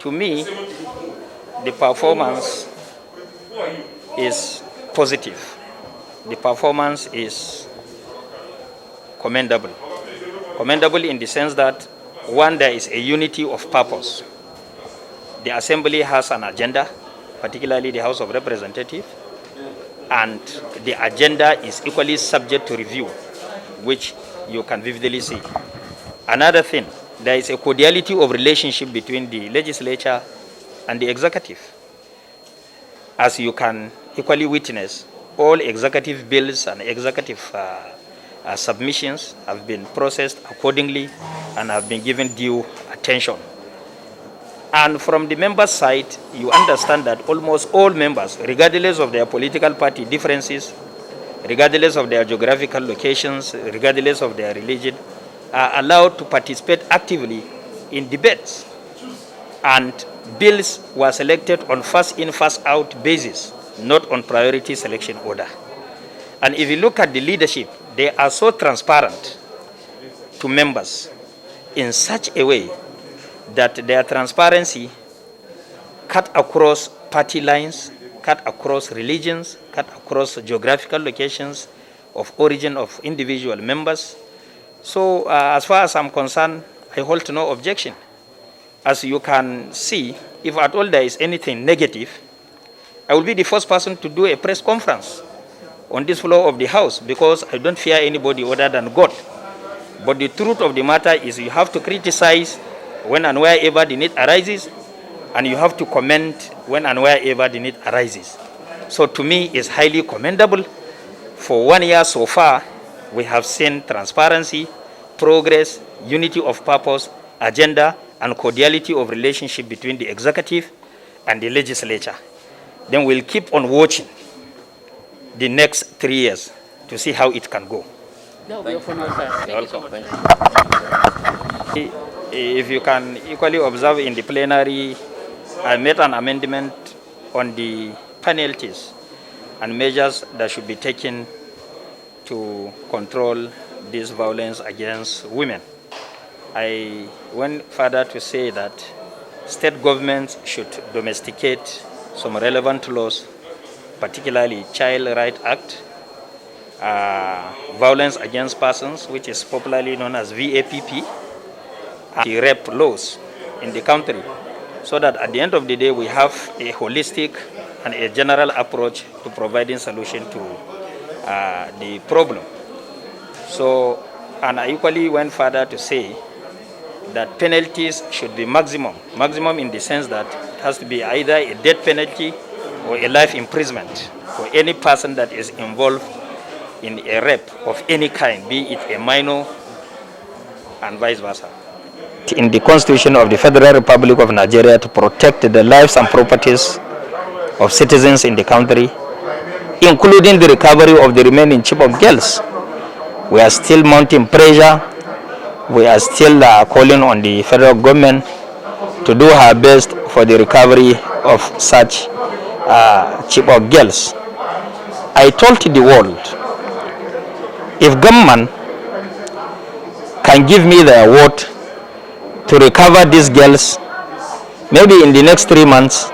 to me, the performance is positive. The performance is commendable. Commendable in the sense that, one, there is a unity of purpose. The Assembly has an agenda, particularly the House of Representatives, and the agenda is equally subject to review, which you can vividly see. Another thing, there is a cordiality of relationship between the legislature and the executive. As you can equally witness, all executive bills and executive submissions have been processed accordingly and have been given due attention. And from the members' side, you understand that almost all members, regardless of their political party differences, regardless of their geographical locations, regardless of their religion, are allowed to participate actively in debates. And bills were selected on first in, first out basis, not on priority selection order. And if you look at the leadership, they are so transparent to members in such a way that their transparency cut across party lines, cut across religions, cut across geographical locations of origin of individual members. So as far as I'm concerned, I hold no objection. As you can see, if at all there is anything negative, I will be the first person to do a press conference on this floor of the House, because I don't fear anybody other than God. But the truth of the matter is, you have to criticize when and wherever the need arises, and you have to comment when and wherever the need arises. So to me, it's highly commendable. For 1 year so far, we have seen transparency, progress, unity of purpose, agenda, and cordiality of relationship between the executive and the legislature. Then we'll keep on watching the next 3 years to see how it can go. If you can equally observe in the plenary, I made an amendment on the penalties and measures that should be taken to control this violence against women. I went further to say that state governments should domesticate some relevant laws, particularly Child Rights Act, Violence Against Persons, which is popularly known as VAPP, and the rape laws in the country, so that at the end of the day we have a holistic and a general approach to providing solution to the problem. So, and I equally went further to say that penalties should be maximum in the sense that it has to be either a death penalty or a life imprisonment for any person that is involved in a rape of any kind, be it a minor and vice versa. In the Constitution of the Federal Republic of Nigeria, to protect the lives and properties of citizens in the country, including the recovery of the remaining Chibok girls. We are still mounting pressure. We are still calling on the federal government to do her best for the recovery of such Chibok girls. I told the world, if government can give me their word to recover these girls, maybe in the next 3 months,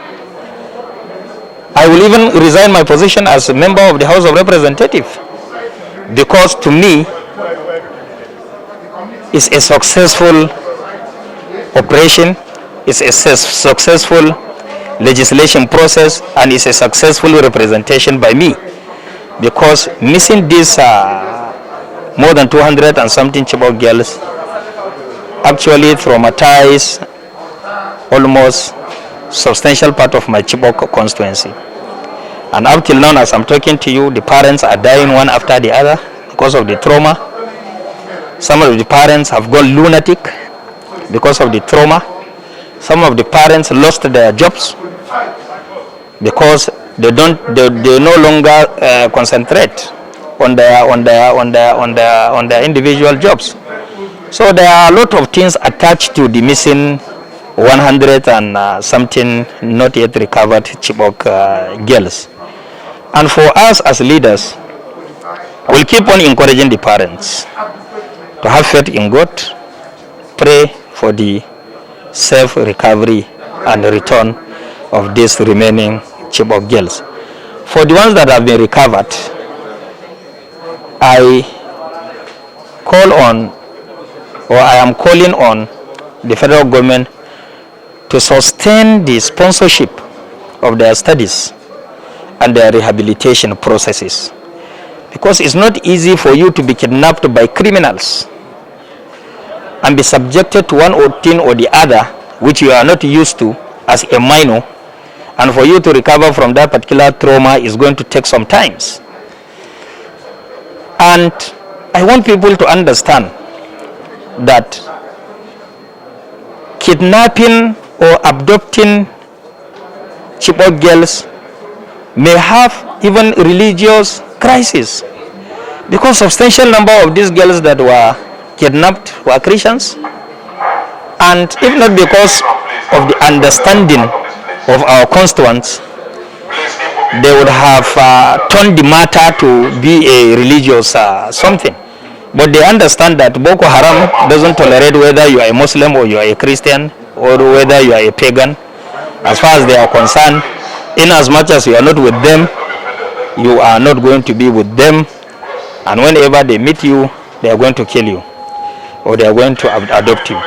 I will even resign my position as a member of the House of Representatives, because to me, it's a successful operation, it's a successful legislation process, and it's a successful representation by me, because missing these more than 200 and something Chibok girls actually traumatized almost substantial part of my Chibok constituency. And up till now, as I'm talking to you, the parents are dying one after the other because of the trauma. Some of the parents have gone lunatic because of the trauma. Some of the parents lost their jobs because they no longer concentrate on their individual jobs. So there are a lot of things attached to the missing 100 and something not yet recovered Chibok girls. And for us as leaders, we'll keep on encouraging the parents to have faith in God, pray for the safe recovery and return of these remaining Chibok girls. For the ones that have been recovered, I am calling on the federal government to sustain the sponsorship of their studies and their rehabilitation processes, because it's not easy for you to be kidnapped by criminals and be subjected to one thing or the other which you are not used to as a minor, and for you to recover from that particular trauma is going to take some time. And I want people to understand that kidnapping or abducting Chibok girls may have even religious crisis, because substantial number of these girls that were kidnapped were Christians, and if not because of the understanding of our constituents, they would have turned the matter to be a religious something. But they understand that Boko Haram doesn't tolerate whether you are a Muslim or you are a Christian or whether you are a pagan. As far as they are concerned, in as much as you are not with them, you are not going to be with them, and whenever they meet you, they are going to kill you or they are going to adopt you.